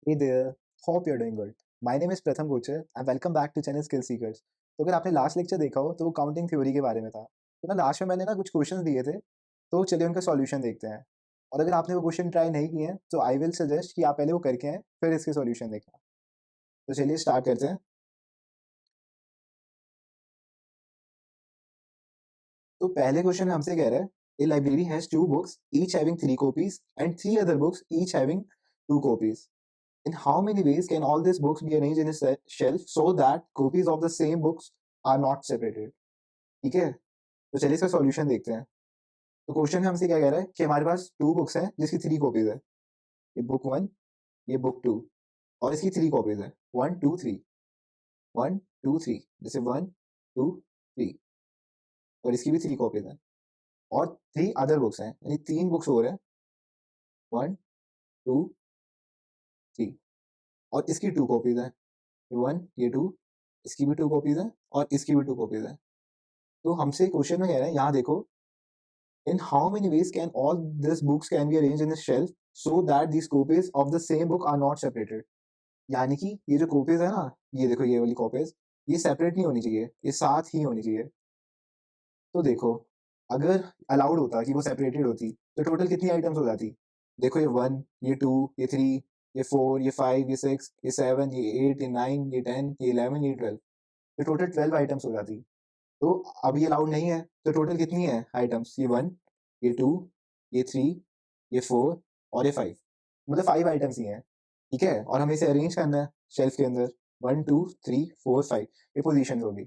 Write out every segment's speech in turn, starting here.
Hey there, hope you're doing good. My name is Pratham Gochar and welcome back to channel Skill Seekers. तो अगर आपने last lecture देखा हो तो वो काउंटिंग थ्योरी के बारे में था। तो ना लास्ट में मैंने ना कुछ क्वेश्चंस दिए थे, तो चलिए उनका सॉल्यूशन देखते हैं। और अगर आपने वो क्वेश्चन ट्राई नहीं किए हैं तो आई विल सजेस्ट कि आप पहले वो करके आएँ, फिर इसके सॉल्यूशन देखना। तो चलिए स्टार्ट करते हैं। तो पहले क्वेश्चन में हमसे कह रहा है a library has two books each having 3 copies and 3 other books each having 2 copies. In how many ways can all these books be arranged in a shelf so that copies of the same books are not separated? ठीक है, तो चलिए इसका solution देखते हैं। तो question में हमसे क्या कह रहा है कि हमारे पास 2 बुक्स हैं जिसकी 3 कॉपीज है। ये बुक 1, ये बुक 2 और इसकी 3 कॉपीज है। 1 2 3 1 2 3 जैसे 1 2 3 और इसकी भी 3 कॉपीज हैं और 3 अदर बुक्स हैं, यानी 3 बुक्स और हैं। 1 2 3 और इसकी 2 कॉपीज हैं। ये 1 ये 2 इसकी भी 2 कॉपीज हैं और इसकी भी 2 कॉपीज हैं। तो हमसे क्वेश्चन में कह रहे हैं, यहाँ देखो, in how many ways can all this books can be arrange in shelf so that these copies of the same book are not separated. यानी कि ये जो कॉपीज है ना, ये देखो ये वाली कॉपीज, ये सेपरेट नहीं होनी चाहिए, ये साथ ही होनी चाहिए. तो देखो, अगर अलाउड होता कि वो सेपरेटेड होती तो टोटल कितनी आइटम्स हो जाती. देखो ये 1 ये 2 ये 3 ये 4 ये 5 ये 6 ये 7 ये 8 ये 9 ये 10 ये 11 ये 12, ये टोटल 12 आइटम्स हो जाती. तो अब ये अलाउड नहीं है, तो टोटल कितनी है आइटम्स, ये 1 ये 2 ये 3 ये 4 और ये 5, मतलब 5 आइटम्स ही हैं. ठीक है, और हमें इसे अरेंज करना है शेल्फ के अंदर. 1 2 3 4 5 ये पोजीशन होगी.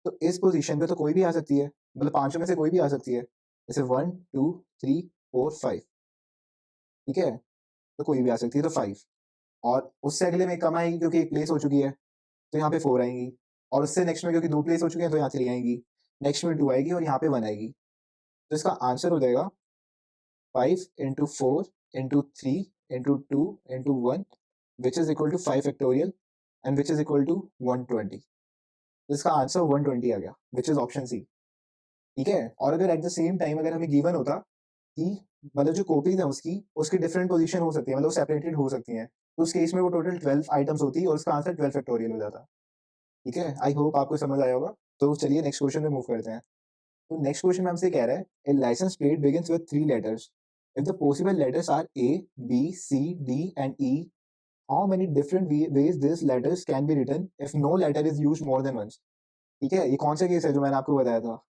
तो इस पोजीशन पे तो कोई भी आ सकती है, मतलब पांचों में से कोई भी आ सकती है. जैसे 1 2 3 4 5. ठीक है, तो कोई भी आ सकती है, तो 5. और उससे अगले में कम आएगी क्योंकि एक प्लेस हो चुकी है, तो यहाँ पे 4 आएंगी. और उससे नेक्स्ट में क्योंकि 2 प्लेस हो चुके हैं तो यहाँ 3 आएंगी. नेक्स्ट में 2 आएगी और यहाँ पे 1 आएगी. तो इसका आंसर हो जाएगा 5 into 4 into 3 into 2 into 1 which is equal to 5 factorial and which is equal to 120. तो इसका आंसर 120 आ गया, विच इज ऑप्शन सी. ठीक है, और अगर एट द सेम टाइम अगर हमें गिवन होता कि मतलब जो कॉपीज है उसकी डिफरेंट पोजीशन हो सकती है, मतलब सेपरेटेड हो सकती हैं, तो उस केस में वो टोटल 12 आइटम्स होती और उसका आंसर 12 फैक्टोरियल हो जाता. ठीक है, आई होप आपको समझ आया होगा. तो चलिए नेक्स्ट क्वेश्चन में मूव करते हैं. तो नेक्स्ट क्वेश्चन में हमसे कह रहा है a licence plate begins with 3 letters. If the possible letters are A B C D and E, how many different ways this letters can be written if no letter is used more than once. ठीक है, ये कौन सा case है जो मैंने आपको बताया था,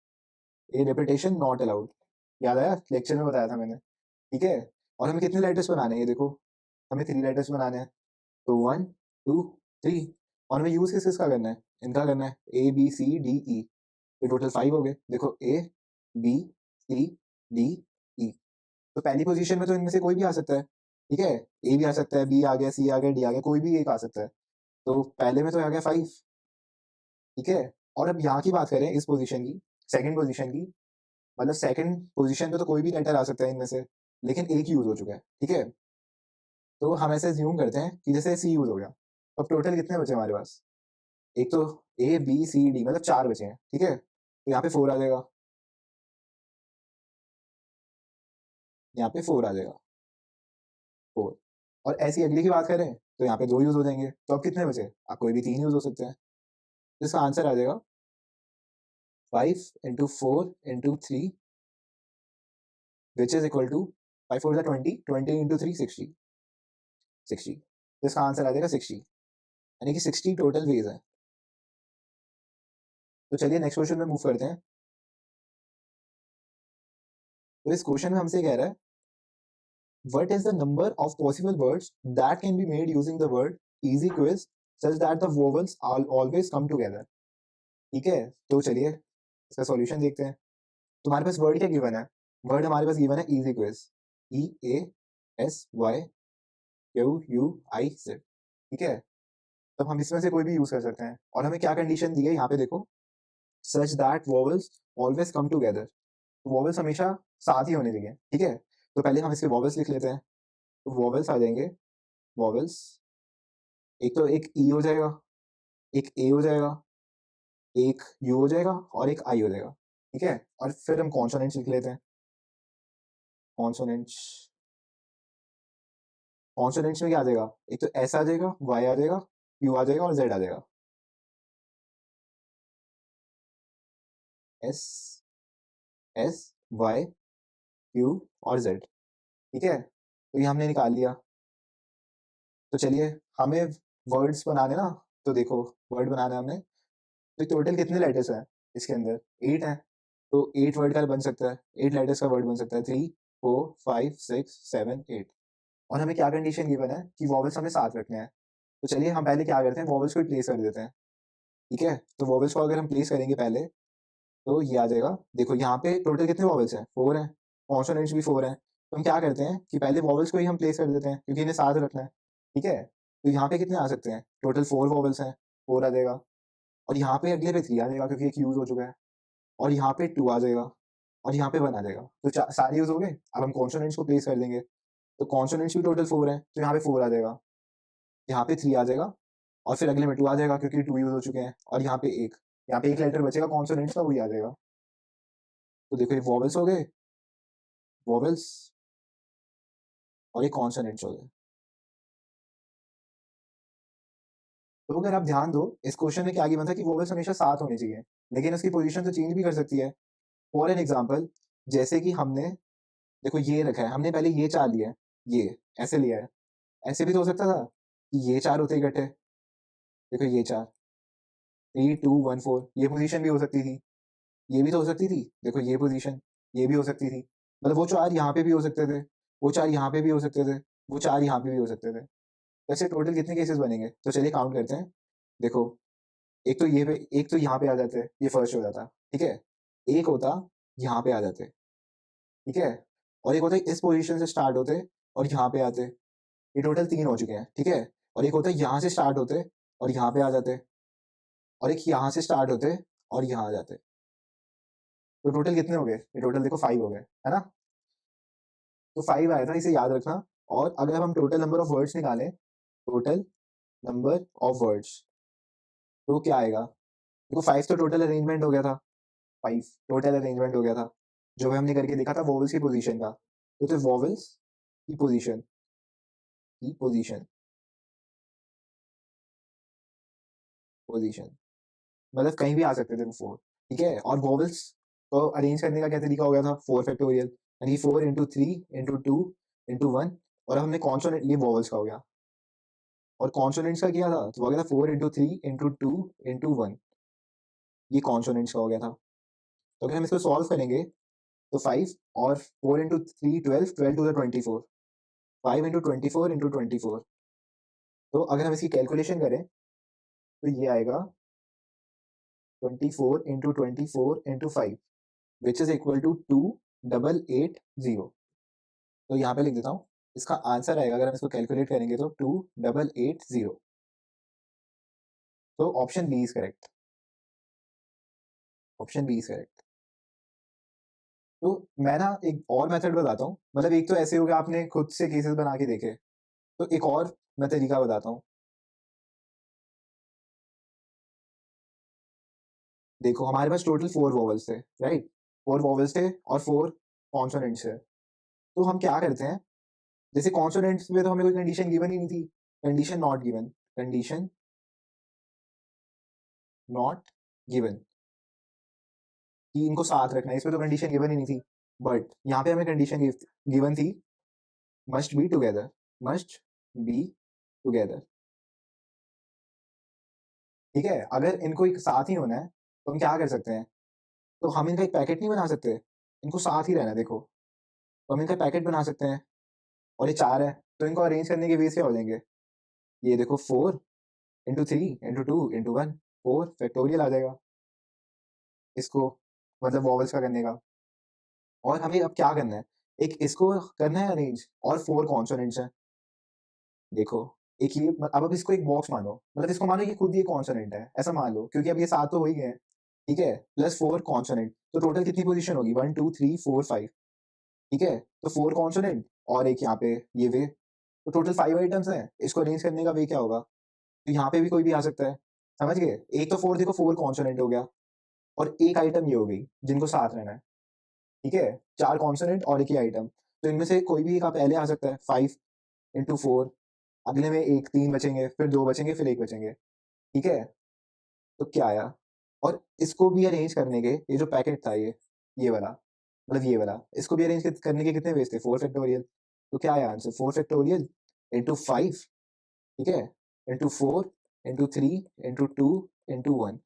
ए रिपीटेशन नॉट अलाउड. याद आया, लेक्चर में बताया था मैंने. ठीक है, और हमें कितने लेटर्स बनाने हैं, ये देखो, हमें 3 लेटर्स बनाने हैं. तो 1 2 3. और हमें यूज किस किसका करना है, इनका करना है, ए बी सी डी ई. तो टोटल 5 हो गए. देखो ए बी सी डी ई. तो पहली पोजीशन में तो इनमें से कोई भी आ सकता है. ठीक है, ए भी आ सकता है, बी आ गया, सी आ गया, डी आ गया, कोई भी एक आ सकता है. तो पहले में तो आ गया 5. ठीक है, और अब यहाँ की बात करें इस पोजीशन की, सेकंड पोजीशन की, मतलब सेकंड पोजीशन पे तो कोई भी लेटर आ सकता है इनमें से, लेकिन एक यूज हो चुका है. ठीक है, तो हम ऐसे ज्यूम करते हैं कि जैसे सी यूज हो गया. अब टोटल कितने बचे हमारे पास, एक तो ए बी सी डी, मतलब 4 बचे हैं. ठीक है, तो यहाँ पे 4 आ जाएगा, यहाँ पे 4 आ जाएगा, 4. और ऐसी अगली की बात करें तो यहाँ पे 2 यूज हो जाएंगे. तो अब कितने बचे, अब कोई भी 3 यूज हो सकते हैं. तो इसका आंसर आ जाएगा 5 into 4 into 3 which is equal to 5 4 20 20 into 3 60. 60, तो इसका आंसर आ जाएगा 60, यानी कि 60 टोटल वेज है. तो चलिए नेक्स्ट क्वेश्चन में मूव करते हैं. तो इस क्वेश्चन में हमसे कह रहा है what is the number of possible words that can be made using the word easy quiz such that the vowels always come together. ठीक है, तो चलिए इसका सॉल्यूशन देखते हैं. तुम्हारे पास वर्ड क्या गिवन है, वर्ड हमारे पास गिवन है easy quiz, E A S Y Q U I Z. ठीक है, तब हम इसमें से कोई भी यूज कर सकते हैं. और हमें क्या कंडीशन दी है यहाँ पे देखो, such that vowels always come together. Vowels हमेशा साथ ही होने चाहिए. ठीक है, तो पहले हम इसके वोवल्स लिख लेते हैं. तो वोवल्स आ जाएंगे, वोवल्स, एक तो एक ई हो जाएगा, एक ए हो जाएगा, एक यू हो जाएगा और एक आई हो जाएगा. ठीक है, और फिर हम कॉन्सोनेंट्स लिख लेते हैं. कॉन्सोनेंट्स, कॉन्सोनेंट्स में क्या आ जाएगा, एक तो एस आ जाएगा, वाई आ जाएगा, क्यू आ जाएगा और जेड आ जाएगा। एस, एस, वाई, क्यू और जेड। ठीक है, तो ये हमने निकाल लिया। तो चलिए हमें वर्ड्स बनाने ना, तो देखो वर्ड बनाना है हमने, तो टोटल कितने लेटर्स हैं इसके अंदर, 8 हैं। तो 8 वर्ड का बन सकता है, 8 लेटर्स का वर्ड बन सकता है, 3 4 5 6 7 8। और हमें क्या कंडीशन गिवन है कि वॉवल्स हमें साथ रखने हैं। तो चलिए हम पहले क्या करते हैं, वॉवल्स को प्लेस कर देते हैं। ठीक है, तो वॉवल्स को अगर हम प्लेस करेंगे पहले, तो ये आ जाएगा। देखो यहाँ पे टोटल कितने वॉवल्स हैं, 4 हैं, कॉन्सोनेंट्स भी 4 हैं। तो हम क्या करते हैं कि पहले वॉवल्स को ही हम प्लेस कर देते हैं, क्योंकि इन्हें साथ रखना है। ठीक है, तो यहाँ पे कितने आ सकते हैं, टोटल 4 वॉवल्स हैं, 4 आ जाएगा। और यहाँ पे अगले पे 3 आ जाएगा, क्योंकि एक यूज हो चुका है। और यहाँ पे 2 आ जाएगा, और यहाँ पे 1 आ जाएगा। तो सारे यूज हो गए। अब हम कॉन्सोनेंट्स को प्लेस कर देंगे, तो कॉन्सोनेंट्स भी टोटल 4 हैं, तो यहाँ पे 4 आ जाएगा, यहाँ पे 3 आ जाएगा, और फिर अगले में 2 आ जाएगा, क्योंकि 2 यूज हो चुके हैं। और यहाँ पे एक लेटर बचेगा कॉन्सोनेंट्स का, वही आ जाएगा। तो देखो ये वॉवल्स हो गए, वॉवल्स, और ये कॉन्सोनेंट्स हो गए। तो अगर आप ध्यान दो, इस क्वेश्चन में क्या गिवन था कि वोवेल्स हमेशा साथ होनी चाहिए, लेकिन उसकी पोजीशन तो चेंज भी कर सकती है। फॉर एन एग्जांपल, जैसे कि हमने देखो ये रखा है, हमने पहले ये 4 लिया है, ये ऐसे लिया है। ऐसे भी तो हो सकता था कि ये 4 होते इकट्ठे। देखो ये 4, 3 2 1 4, ये पोजीशन भी हो सकती थी, ये भी तो हो सकती थी। देखो ये पोजीशन, ये भी हो सकती थी। मतलब वो 4 यहाँ पे भी हो सकते थे, वो 4 यहाँ पे भी हो सकते थे, वो 4 यहाँ पे भी हो सकते थे। वैसे टोटल कितने केसेस बनेंगे, तो चलिए काउंट करते हैं। देखो एक तो ये पे, एक तो यहाँ पे आ जाते, ये फर्स्ट हो जाता। ठीक है, एक होता यहाँ पे आ जाते। ठीक है, और एक होता इस पोजीशन से स्टार्ट होते और यहाँ पे आते। ये टोटल 3 हो चुके हैं। ठीक है, और एक होता यहाँ से स्टार्ट होते और यहाँ पे आ जाते, और एक यहाँ से स्टार्ट होते और यहाँ आ जाते। तो टोटल कितने हो गए, ये टोटल देखो 5 हो गए, है ना। तो 5 आया था, इसे याद रखना। और अगर हम टोटल नंबर ऑफ वर्ड्स निकालें, टोटल नंबर ऑफ वर्ड्स, तो क्या आएगा। देखो 5 तो टोटल अरेंजमेंट हो गया था, 5 टोटल अरेंजमेंट हो गया था, जो हमने करके देखा था वोवेल्स की पोजीशन का। तो वोवेल्स की पोजीशन, की पोजीशन, पोजीशन, मतलब कहीं भी आ सकते थे वो 4। ठीक है, और वोवेल्स को अरेंज करने का क्या तरीका हो गया था, 4 फैक्टोरियल, यानी 4 इंटू 3 इंटू 2 इंटू 1। और हमने कॉन्सोनेंट, ये वोवेल्स का हो गया, और कॉन्सोनेंट्स का किया था तो हो गया था 4 इंटू 3 इंटू 2 इंटू 1, ये कॉन्सोनेंट्स का हो गया था। तो अगर हम इसको सॉल्व करेंगे, तो 5 और 4 into 3 12, 12 to the 24, 5 into 24 into 24। तो अगर हम इसकी कैलकुलेशन करें, तो ये आएगा 24 into 24 into 5, which is equal to 2880। तो यहाँ पे लिख देता हूँ, इसका आंसर आएगा, अगर हम इसको कैलकुलेट करेंगे, तो 2880। तो option B is correct, option B is correct. तो मैं ना एक और मेथड बताता हूँ, मतलब एक तो ऐसे हो गया आपने खुद से केसेस बना के देखे, तो एक और मैं तरीका बताता हूँ। देखो हमारे पास टोटल 4 वोवेल्स थे, राइट, 4 वोवेल्स थे और 4 कॉन्सोनेंट्स थे। तो हम क्या करते हैं, जैसे कॉन्सोनेंट्स में तो हमें कोई कंडीशन गिवन ही नहीं थी, condition not given, condition not given, कि इनको साथ रखना है, इसमें तो कंडीशन गिवन ही नहीं थी। बट यहाँ पे हमें कंडीशन गिवन थी, must be together, must be together. ठीक है, अगर इनको एक साथ ही होना है, तो हम क्या कर सकते हैं, तो हम इनका एक पैकेट नहीं बना सकते, इनको साथ ही रहना है। देखो, तो हम इनका पैकेट बना सकते हैं, और ये 4 है, तो इनको अरेंज करने के वेज क्या हो जाएंगे, ये देखो 4 इंटू 3 इंटू 2 इंटू 1, 4 फैक्टोरियल आ जाएगा इसको, मतलब वॉवल्स का करने का। और हमें अब क्या करना है, एक इसको करना है अरेंज, और 4 कॉन्सोनेंट्स हैं। देखो, एक ये अब इसको एक बॉक्स मानो, मतलब इसको मानो ये खुद ये कॉन्सोनेंट है, ऐसा मान लो, क्योंकि अब ये 7 तो हो ही गए हैं। ठीक है, प्लस 4 कॉन्सोनेंट, तो टोटल कितनी पोजीशन होगी, 1 2 3 4 5। ठीक है, तो 4 कॉन्सोनेंट और एक यहाँ पे ये वे, तो टोटल 5 आइटम्स हैं। इसको अरेंज करने का वे क्या होगा, तो यहाँ पे भी कोई भी आ सकता है, समझ गए। एक तो 4, देखो 4 कॉन्सोनेंट हो गया, और एक आइटम ये हो गई जिनको साथ रहना है। ठीक है, 4 कॉन्सोनेंट और एक ही आइटम, तो इनमें से कोई भी एक आप पहले आ सकता है, 5। इंटू 4, अगले में एक 3 बचेंगे, फिर 2 बचेंगे, फिर 1 बचेंगे, ठीक है? तो क्या आया? और इसको भी अरेंज करने के ये जो पैकेट था ये वाला, मतलब ये वाला, इसको भी अरेंज करने के कितने वेज थे? 4 फैक्टोरियल। तो क्या आया आंसर? 4 फैक्टोरियल इंटू 5, ठीक है, into 4 into 3 into 2 into 1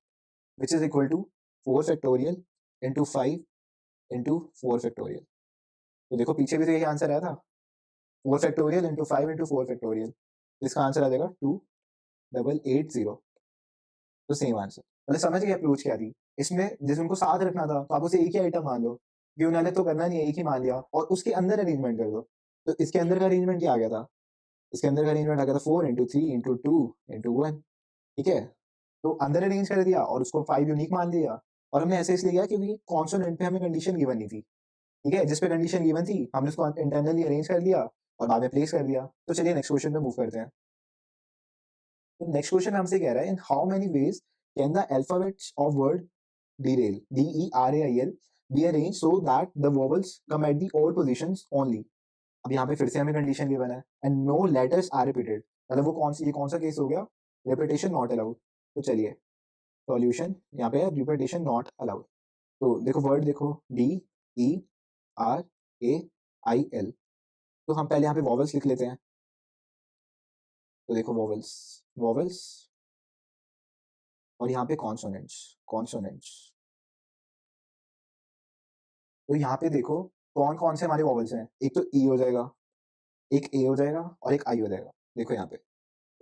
which is equal to 4 factorial into 5 into 4 factorial. तो देखो पीछे भी तो यही आंसर आया था, 4 फैक्टोरियल इंटू 5 इंटू 4 फैक्टोरियल। तो इसका आंसर आ जाएगा 2880। तो सेम आंसर। मतलब समझ गए अप्रोच क्या थी? इसमें जैसे उनको साथ रखना था तो आप उसे एक ही आइटम मान लो, कि उन्होंने तो करना नहीं है, एक ही मान लिया और उसके अंदर अरेंजमेंट कर दो। तो इसके अंदर का अरेंजमेंट क्या आ गया था? इसके अंदर का अरेंजमेंट आ गया था 4 इंटू 3 इंटू 2 इंटू 1, ठीक है? तो अंदर अरेंज कर दिया और उसको 5 यूनिक मान लिया। और हमने ऐसे इसलिए किया क्योंकि कॉन्सोनेंट पे हमें कंडीशन गिवन नहीं थी, ठीक है? जिस पे कंडीशन गिवन थी हमने उसको इंटरनली अरेंज कर दिया और बाद में प्लेस कर दिया। तो चलिए नेक्स्ट क्वेश्चन पे मूव करते हैं। तो नेक्स्ट क्वेश्चन हमसे कह रहा है इन how many ways can the alphabets of word derail DERAIL be arranged so that the vowels come at the odd positions only। अब यहाँ पे फिर से हमें कंडीशन गिवन है and no letters are repeated, मतलब वो कौन सा केस हो गया? Repetition not allowed. तो चलिए सॉल्यूशन यहाँ पे है रिपीटेशन नॉट अलाउड। तो देखो वर्ड देखो DERAIL। तो हम पहले यहाँ पे वॉवल्स लिख लेते हैं। तो देखो वॉवल्स वॉवल्स और यहाँ पे कॉन्सोनेंट्स कॉन्सोनेंट्स। तो यहाँ पे देखो कौन कौन से हमारे वॉवल्स हैं। एक तो ई हो जाएगा, एक ए हो जाएगा और एक आई हो जाएगा। देखो यहाँ पे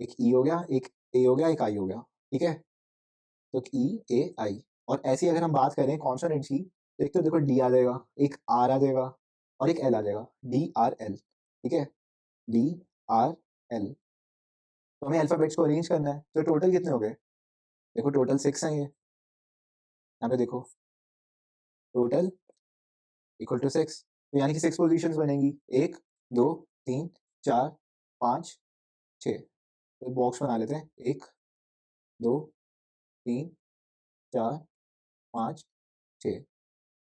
एक ई हो गया, एक ए हो गया, एक आई हो गया, ठीक है? तो ई ए आई। और ऐसी अगर हम बात करें कॉन्सोनेंट्स की, तो एक तो देखो डी आ जाएगा, एक आर आ जाएगा और एक एल आ जाएगा, DRL, ठीक है? DRL। तो हमें अल्फाबेट्स को अरेंज करना है। तो टोटल कितने हो गए? देखो टोटल 6 हैं ये, यहाँ पे देखो टोटल इक्वल टू 6। तो यानी कि 6 पोजीशंस बनेंगी, 1 2 3 4 5 6। तो बॉक्स बना लेते हैं, 1 2 3 4 5 6,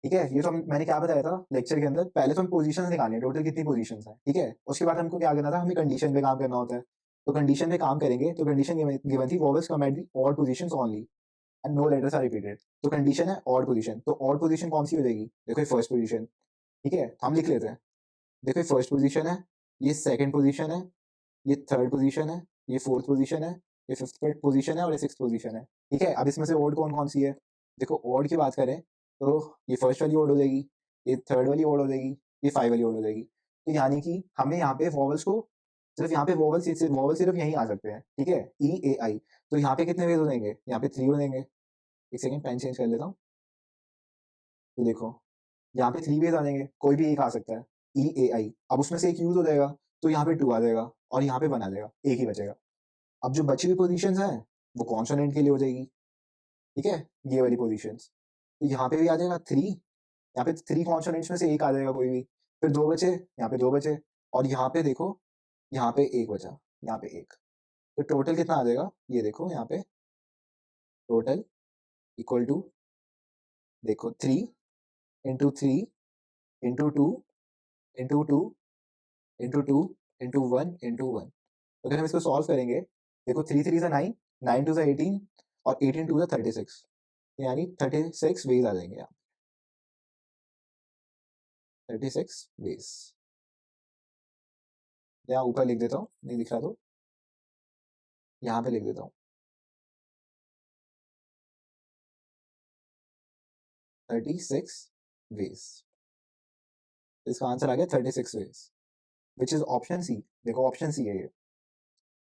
ठीक है? ये तो मैंने क्या बताया था लेक्चर के अंदर, पहले तो हम पोजीशंस निकालने हैं, टोटल कितनी पोजीशंस हैं, ठीक है? उसके बाद हमको क्या करना था? हमें कंडीशन पे काम करना होता है। तो कंडीशन पे काम करेंगे तो कंडीशन गिवन थी vowels come at the odd positions only and no letters are repeated. तो कंडीशन है ऑड पोजीशन, तो ऑड पोजीशन कौन सी हो जाएगी? देखो फर्स्ट पोजीशन, ठीक है? हम लिख लेते हैं। देखो फर्स्ट पोजीशन है, ये सेकंड पोजीशन है, ये थर्ड पोजीशन है, ये फोर्थ पोजीशन है, ये फिफ्थ पोजीशन है और ये सिक्स्थ पोजीशन है, ठीक है? अब इसमें से ओड कौन कौन सी है? देखो ओड की बात करें तो ये फर्स्ट वाली ओड हो जाएगी, ये थर्ड वाली ओड हो जाएगी, ये 5 वाली ओड हो जाएगी। तो यानी कि हमें यहाँ पे वॉवल्स को सिर्फ यहाँ पे वॉवल सिर्फ यहीं आ सकते हैं, ठीक है? EAI। तो यहाँ पे कितने वेज हो जाएंगे? यहाँ पे 3 हो जाएंगे। एक सेकंड पेन चेंज कर लेता हूँ। तो देखो यहाँ पे 3 वेज आ जाएंगे, कोई भी एक आ सकता है, EAI। अब उसमें से एक यूज हो जाएगा तो यहाँ पे 2 आ जाएगा और यहाँ पे 1 आ जाएगा, एक ही बचेगा। अब जो बची हुई पोजीशंस हैं वो कॉन्सोनेंट के लिए हो जाएगी, ठीक है? ये वाली पोजीशंस। तो यहाँ पे भी आ जाएगा 3, यहाँ पे 3 कॉन्सोनेंट्स में से एक आ जाएगा कोई भी, फिर 2 बचे, यहाँ पे 2 बचे और यहाँ पे देखो यहाँ पे 1 बचा, यहाँ पे 1। तो टोटल कितना आ जाएगा? ये देखो यहाँ पे टोटल इक्वल टू देखो 3 into 3 into 2 into 2 into 2 into 1 into 1। तो अगर हम इसको सॉल्व करेंगे, देखो 3 3 9, 9 2 18 और 18 2 36, यानी 36 वेज आ जाएंगे यहाँ, 36 वेज। यहाँ ऊपर लिख देता हूँ, नहीं दिख रहा तो यहाँ पे लिख देता हूँ 36 वेज। इसका आंसर आ गया 36 ways which is option C. देखो ऑप्शन सी है ये।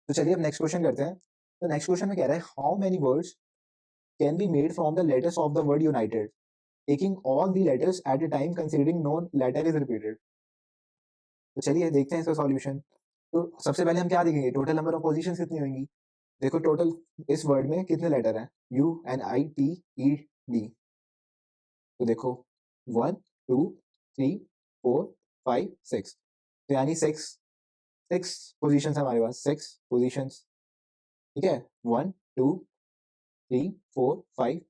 तो चलिए अब नेक्स्ट क्वेश्चन करते हैं। तो नेक्स्ट क्वेश्चन में कह रहा है how many words can be made from the letters of the word united taking all the letters at a time considering no letter is repeated. तो चलिए देखते हैं इसका सॉल्यूशन। तो सबसे पहले हम क्या देखेंगे? टोटल नंबर ऑफ पोजीशंस कितनी होंगी। देखो टोटल इस वर्ड में कितने लेटर हैं? UNITED। तो देखो 1 2 3 4 5 6, तो यानी 6 पोजीशंस है हमारे पास, 6 पोजीशंस, ठीक है? 1 2 3 4 5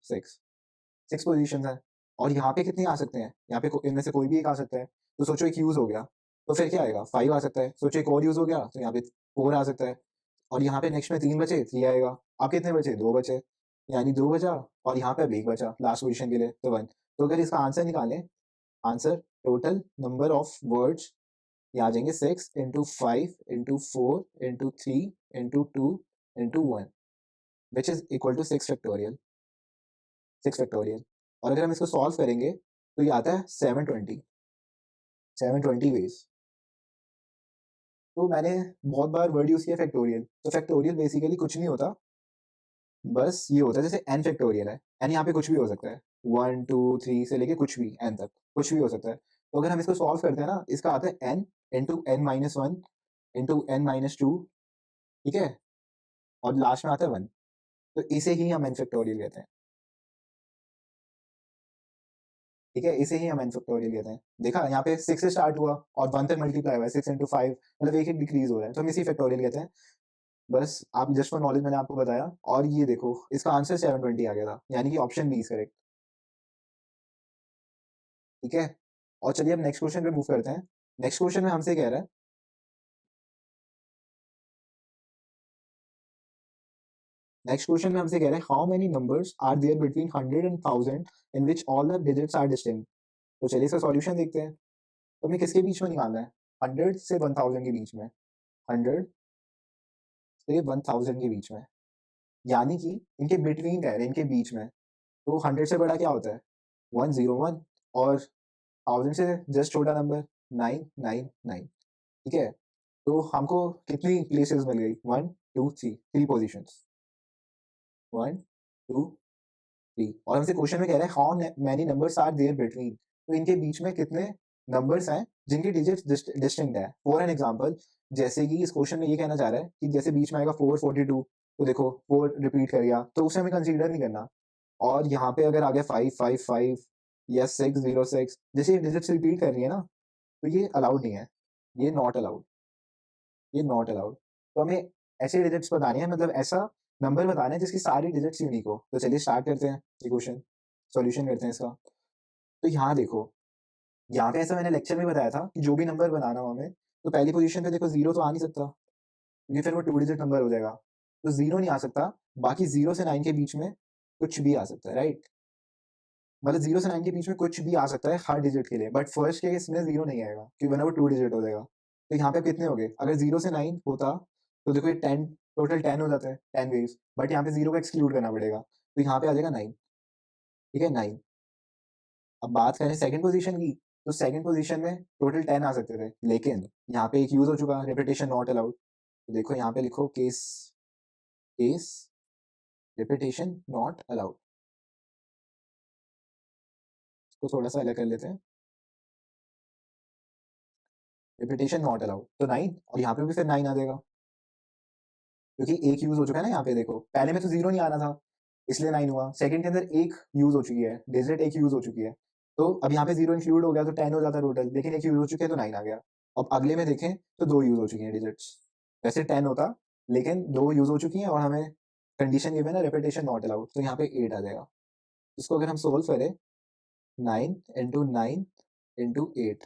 6 पोजीशंस है। और यहाँ पे कितने आ सकते हैं? यहाँ पे इनमें से कोई भी एक आ सकता है। तो सोचो एक यूज हो गया, तो फिर क्या आएगा 5 आ सकता है। सोचिए एक और यूज हो गया तो यहाँ पे 4 आ सकता है और यहाँ पे नेक्स्ट में 3 बचे 3 आएगा। अब कितने बचे 2 बचे, यानी 2 बचा और यहाँ पे अब 1 बचा लास्ट पोजीशन के लिए तो 1। तो अगर इसका आंसर निकालें, answer total number of words ये आ जाएंगे 6 into 5 into 4 into 3 into 2 into 1 which is equal to 6 factorial. 6 factorial. और अगर हम इसको सॉल्व करेंगे तो ये आता है 720 वेज। तो मैंने बहुत बार वर्ड यूज किया फैक्टोरियल। तो फैक्टोरियल बेसिकली कुछ नहीं होता, बस ये होता है जैसे n फैक्टोरियल है, n यहाँ पे कुछ भी हो सकता है 1 2 3 से लेके कुछ भी n तक कुछ भी हो सकता है। तो अगर हम इसको सॉल्व करते हैं ना, इसका आता है n into n minus one into n minus two, ठीक है, और लास्ट में आता है 1। तो इसे ही हम n फैक्टोरियल कहते हैं, ठीक है, इसे ही हम n फैक्टोरियल कहते हैं। देखा यहाँ पे 6 से स्टार्ट हुआ और 1 तक मल्टीप्लाई हुआ है, 6 इंटू 5 मतलब एक एक डिक्रीज हो रहा है, तो हम इसी फैक्टोरियल कहते हैं। बस आप जस्ट फॉर नॉलेज मैंने आपको बताया। और ये देखो इसका आंसर 720 आ गया था, यानी कि ऑप्शन बी इज करेक्ट, ठीक है। और चलिए अब नेक्स्ट क्वेश्चन पे मूव करते हैं। नेक्स्ट क्वेश्चन में हमसे कह रहा है, नेक्स्ट क्वेश्चन में हमसे कह रहा है how many numbers are there between 100 and 1000 in which all the digits are distinct. तो चलिए इसका सॉल्यूशन देखते हैं। तो हमें किसके बीच में निकालना है, 100 से 1000 के बीच में, 100 से 1000 के बीच में, यानी कि इनके बिटवीन कह रहे हैं, इनके बीच में। तो 100 से बड़ा क्या होता है 101 और 1000 से जस्ट छोटा नंबर 999, ठीक है। तो हमको कितनी प्लेसेस मिल गई 1 2 3 3 पोजीशंस, 1 2 3। और हमसे क्वेश्चन में कह रहा है how many numbers are there between, तो इनके बीच में कितने नंबर्स हैं जिनके डिजिट्स डिस्टिंक्ट है। फॉर एन एग्जांपल, जैसे कि इस क्वेश्चन में ये कहना चाह रहा है कि जैसे बीच में आएगा 442, तो देखो 4 रिपीट कर गया तो उसे हमें कंसीडर नहीं करना। और यहाँ पे अगर आ गया 555 या 606, जैसे ये डिजिट्स रिपीट कर रही है ना, तो ये अलाउड नहीं है, ये नॉट अलाउड, ये नॉट अलाउड। तो हमें ऐसे डिजिट्स बताने हैं, मतलब ऐसा नंबर बताना है जिसकी सारी डिजिट्स यूनिक हो। तो चलिए स्टार्ट करते हैं ये क्वेश्चन, सॉल्यूशन करते हैं इसका। तो यहाँ देखो, यहाँ पे ऐसा मैंने लेक्चर में बताया था कि जो भी नंबर बनाना हो हमें, तो पहली पोजीशन पे देखो 0 तो आ नहीं सकता, क्योंकि फिर वो 2 डिजिट नंबर हो जाएगा। तो 0 नहीं आ सकता, बाकी 0 से 9 के बीच में कुछ भी आ सकता है, राइट? मतलब 0 से 9 के बीच में कुछ भी आ सकता है हर डिजिट के लिए, बट फर्स्ट के केस में 0 नहीं आएगा क्योंकि वरना वो 2 डिजिट हो जाएगा। तो यहाँ पे कितने हो गए, अगर 0 से 9 होता तो देखो ये 10, टोटल 10 हो जाता है, 10 वेज, बट यहाँ पे 0 को एक्सक्लूड करना पड़ेगा, तो यहाँ पे आ जाएगा 9, ठीक है 9। अब बात करें सेकंड पोजीशन की, तो सेकंड पोजीशन में टोटल 10 आ सकते थे, लेकिन यहाँ पे एक यूज हो चुका रिपीटेशन नॉट अलाउड। तो देखो यहाँ पे लिखो case, case repetition not allowed, इसको थोड़ा सा अलग कर लेते हैं, रिपीटेशन नॉट अलाउड तो 9, और यहाँ पे भी फिर 9 आ जाएगा क्योंकि एक यूज हो चुका है ना। यहाँ पे देखो पहले में तो 0 नहीं आना था, इसलिए 9 हुआ। सेकंड के अंदर एक यूज हो चुकी है, डिजिट एक यूज हो चुकी है, तो अब यहाँ पे 0 इंक्लूड हो गया तो 10 हो जाता टोटल, लेकिन एक यूज हो चुकी है तो 9 आ गया। अब अगले में देखें तो 2 यूज हो चुकी हैं डिजिट्स, वैसे 10 होता लेकिन 2 यूज हो चुकी हैं और हमें कंडीशन गिवन है रिपीटेशन नॉट अलाउड, तो यहाँ पे 8 आ जाएगा। इसको अगर हम सोल्व करें 9 इंटू 9 इंटू 8,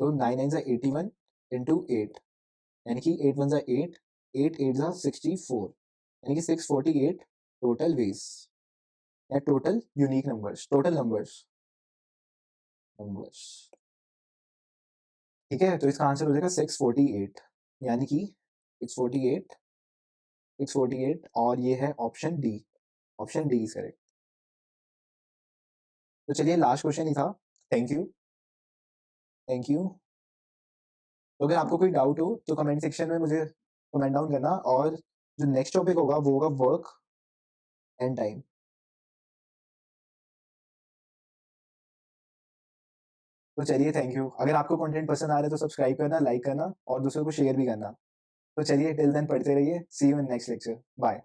तो 9 9 जा 81 इंटू 8, यानी कि 8 1 जा 8, 8 8 जा 64, यानी कि 648 टोटल वेज या total unique numbers, total numbers, numbers, ठीक है। तो इसका आंसर हो जाएगा 648, यानी कि 648, 648, और ये है option D, option D is correct. तो चलिए लास्ट क्वेश्चन ही था। Thank you, thank you. तो अगर आपको कोई डाउट हो तो कमेंट सेक्शन में मुझे कमेंट डाउन करना, और जो नेक्स्ट टॉपिक होगा वो होगा वर्क एंड टाइम। तो चलिए थैंक यू। अगर आपको कंटेंट पसंद आ रहा है तो सब्सक्राइब करना, लाइक करना और दूसरों को शेयर भी करना। तो चलिए टिल देन पढ़ते रहिए, see you in next lecture, bye.